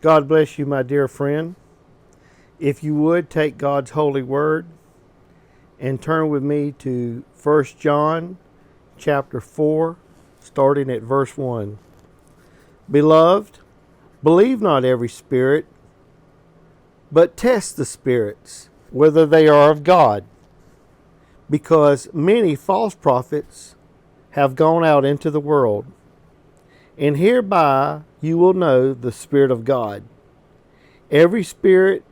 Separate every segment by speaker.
Speaker 1: God bless you, my dear friend. If you would, take God's holy word and turn with me to 1 John chapter 4, starting at verse 1. Beloved, believe not every spirit, but test the spirits, whether they are of God, because many false prophets have gone out into the world. And hereby you will know the Spirit of God. Every spirit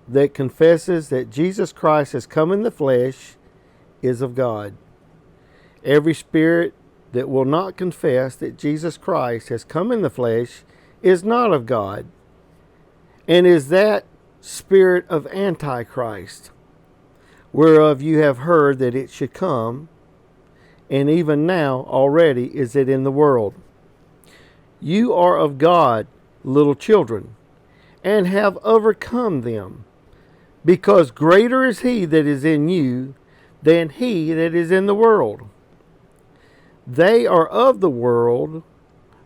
Speaker 1: that confesses that Jesus Christ has come in the flesh is of God. Every spirit that will not confess that Jesus Christ has come in the flesh is not of God, and is that spirit of Antichrist, whereof you have heard that it should come, and even now already is it in the world. You are of God, little children, and have overcome them, because greater is he that is in you than he that is in the world. They are of the world,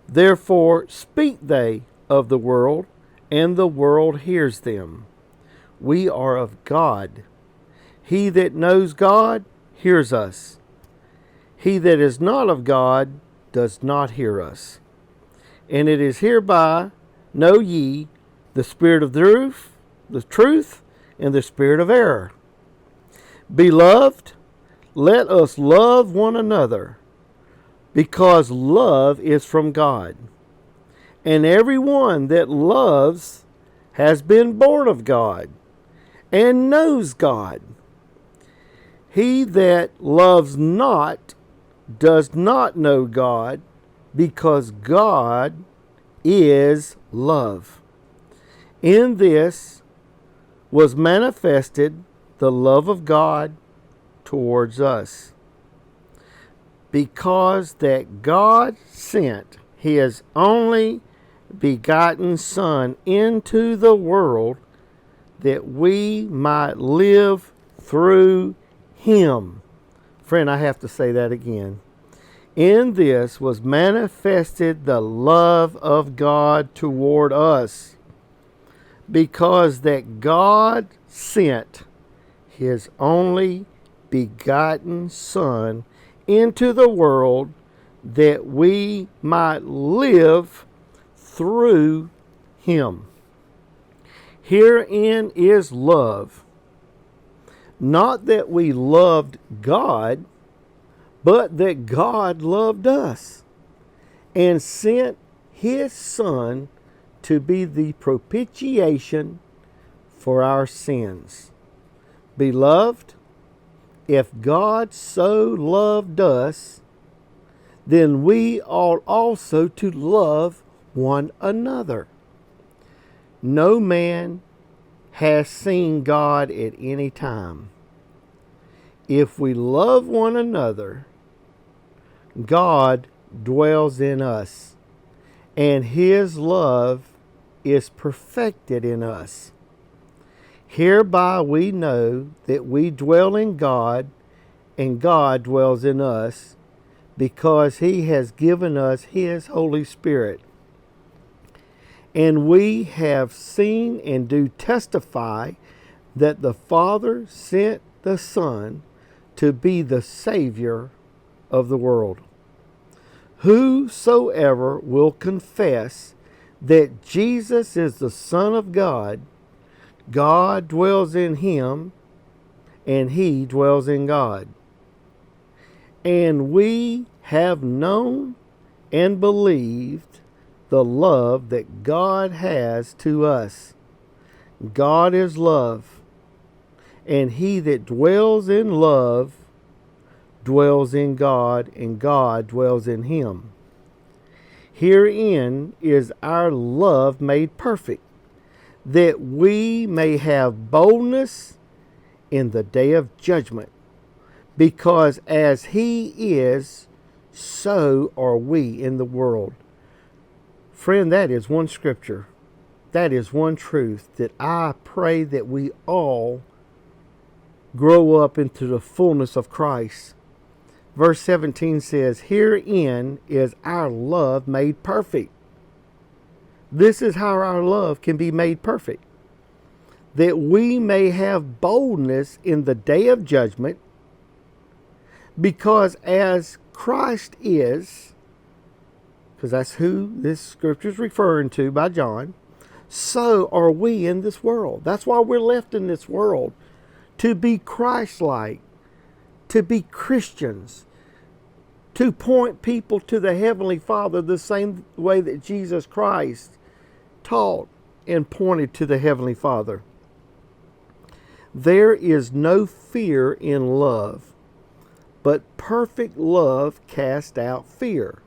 Speaker 1: therefore speak they of the world, and the world hears them. We are of God. He that knows God hears us. He that is not of God does not hear us. And it is hereby know ye the spirit of the truth, and the spirit of error. Beloved, let us love one another, because love is from God. And every one that loves has been born of God, and knows God. He that loves not does not know God, because God is love. In this was manifested the love of God towards us, because that God sent his only begotten Son into the world that we might live through him. Friend, I have to say that again. In this was manifested the love of God toward us, because that God sent his only begotten Son into the world that we might live through him. Herein is love, not that we loved God, but that God loved us and sent his Son to be the propitiation for our sins. Beloved, if God so loved us, then we ought also to love one another. No man has seen God at any time. If we love one another, God dwells in us, and his love is perfected in us. Hereby we know that we dwell in God, and God dwells in us, because he has given us his Holy Spirit. And we have seen and do testify that the Father sent the Son to be the Savior of the world. Whosoever will confess that Jesus is the Son of God, God dwells in him, and he dwells in God. And we have known and believed the love that God has to us. God is love, and he that dwells in love dwells in God, and God dwells in him. Herein is our love made perfect, that we may have boldness in the day of judgment, because as he is, so are we in the world. Friend, that is one scripture. That is one truth that I pray that we all grow up into the fullness of Christ. Verse 17 says, herein is our love made perfect, This is how our love can be made perfect, that we may have boldness in the day of judgment, because as Christ is, because that's who this scripture is referring to by John, so are we in this world. That's why we're left in this world, to be Christ-like, to be Christians, to point people to the Heavenly Father the same way that Jesus Christ taught and pointed to the Heavenly Father. There is no fear in love, but perfect love casts out fear,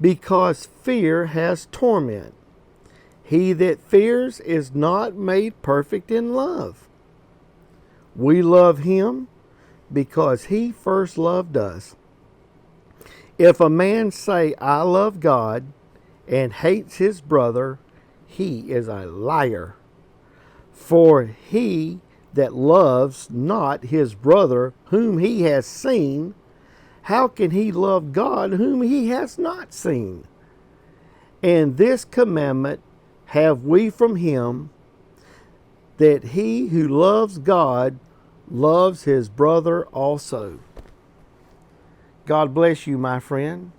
Speaker 1: because fear has torment. He that fears is not made perfect in love. We love Him because He first loved us. If a man say, I love God, and hates his brother, he is a liar. For he that loves not his brother whom he has seen, how can he love God whom he has not seen? And this commandment have we from Him, that he who loves God loves his brother also. God bless you, my friend.